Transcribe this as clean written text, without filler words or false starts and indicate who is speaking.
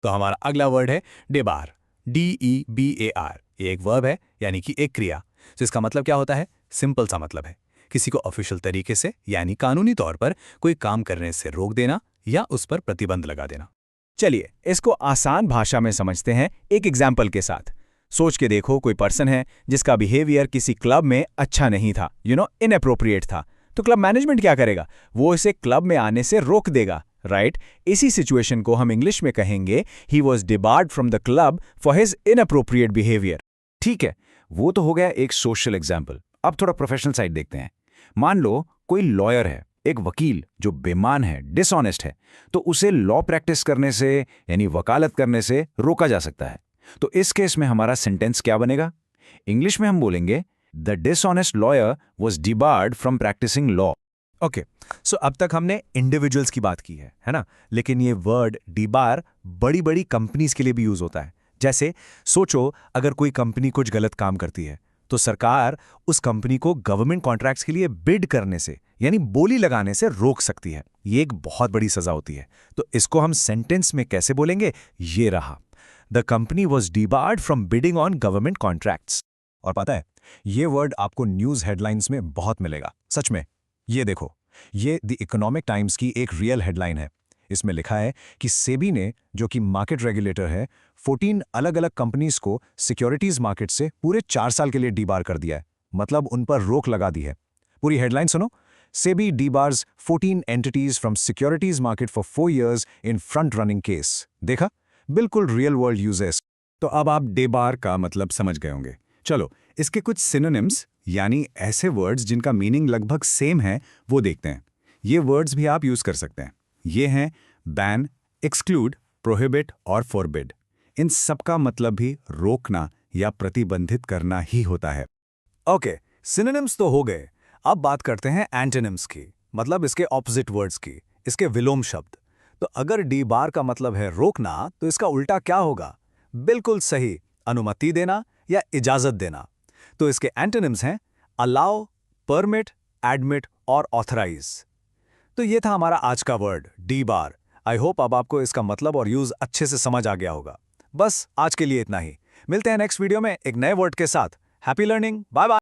Speaker 1: तो हमारा अगला वर्ड है डेबार। DEBAR। ये एक वर्ब है, यानी कि एक क्रिया। तो इसका मतलब क्या होता है? सिंपल सा मतलब है किसी को ऑफिशियल तरीके से यानी कानूनी तौर पर कोई काम करने से रोक देना या उस पर प्रतिबंध लगा देना।
Speaker 2: चलिए इसको आसान भाषा में समझते हैं एक एग्जाम्पल के साथ। सोच के देखो, कोई पर्सन है जिसका बिहेवियर किसी क्लब में अच्छा नहीं था, इनअप्रोप्रिएट था। तो क्लब मैनेजमेंट क्या करेगा? वो इसे क्लब में आने से रोक देगा, राइट? इसी सिचुएशन को हम इंग्लिश में कहेंगे he was debarred from the club for his inappropriate behaviour.
Speaker 3: ठीक है, वो तो हो गया एक सोशल एग्जाम्पल। अब थोड़ा प्रोफेशनल साइड देखते हैं। मान लो कोई लॉयर है, एक वकील जो बेईमान है, डिसऑनेस्ट है, तो उसे लॉ प्रैक्टिस करने से यानी वकालत करने से रोका जा सकता है। तो इस केस में हमारा सेंटेंस क्या बनेगा? इंग्लिश में हम बोलेंगे the dishonest lawyer was debarred from practising law.
Speaker 2: Okay, so अब तक हमने इंडिविजुअल्स की बात की है ना? लेकिन ये वर्ड डिबार बड़ी बड़ी कंपनीज के लिए भी यूज होता है। जैसे सोचो, अगर कोई कंपनी कुछ गलत काम करती है तो सरकार उस कंपनी को गवर्नमेंट कॉन्ट्रैक्ट्स के लिए बिड करने से यानी बोली लगाने से रोक सकती है। ये एक बहुत बड़ी सजा होती है। तो इसको हम सेंटेंस में कैसे बोलेंगे? ये रहा, the company was debarred from bidding on government contracts. और पता है, ये वर्ड आपको न्यूज हेडलाइंस में बहुत मिलेगा, सच में। ये देखो, ये द इकोनॉमिक टाइम्स की एक रियल हेडलाइन है। इसमें लिखा है कि सेबी ने, जो कि मार्केट रेगुलेटर है, 14 अलग अलग कंपनीज को सिक्योरिटीज मार्केट से पूरे 4 साल के लिए डीबार कर दिया है, मतलब उन पर रोक लगा दी है। पूरी हेडलाइन सुनो, SEBI debars 14 entities from securities market for 4 years in front running case. देखा, बिल्कुल रियल वर्ल्ड यूजेस।
Speaker 4: तो अब आप डेबार का मतलब समझ गए होंगे। चलो इसके कुछ सिनोनिम्स यानी ऐसे वर्ड्स जिनका मीनिंग लगभग सेम है वो देखते हैं। ये वर्ड्स भी आप यूज कर सकते हैं। ये हैं बैन, एक्सक्लूड, प्रोहिबिट और फॉरबिड। इन सब का मतलब भी रोकना या प्रतिबंधित करना ही होता है।
Speaker 1: ओके, सिनोनिम्स तो हो गए। अब बात करते हैं एंटोनिम्स की, मतलब इसके ऑपोजिट वर्ड्स की, इसके विलोम शब्द। तो अगर डीबार का मतलब है रोकना, तो इसका उल्टा क्या होगा? बिल्कुल सही, अनुमति देना या इजाजत देना। तो इसके एंटोनिम्स हैं अलाउ, परमिट, एडमिट और ऑथराइज। तो ये था हमारा आज का वर्ड डीबार। आई होप अब आपको इसका मतलब और यूज अच्छे से समझ आ गया होगा। बस आज के लिए इतना ही। मिलते हैं नेक्स्ट वीडियो में एक नए वर्ड के साथ। Happy learning, bye bye.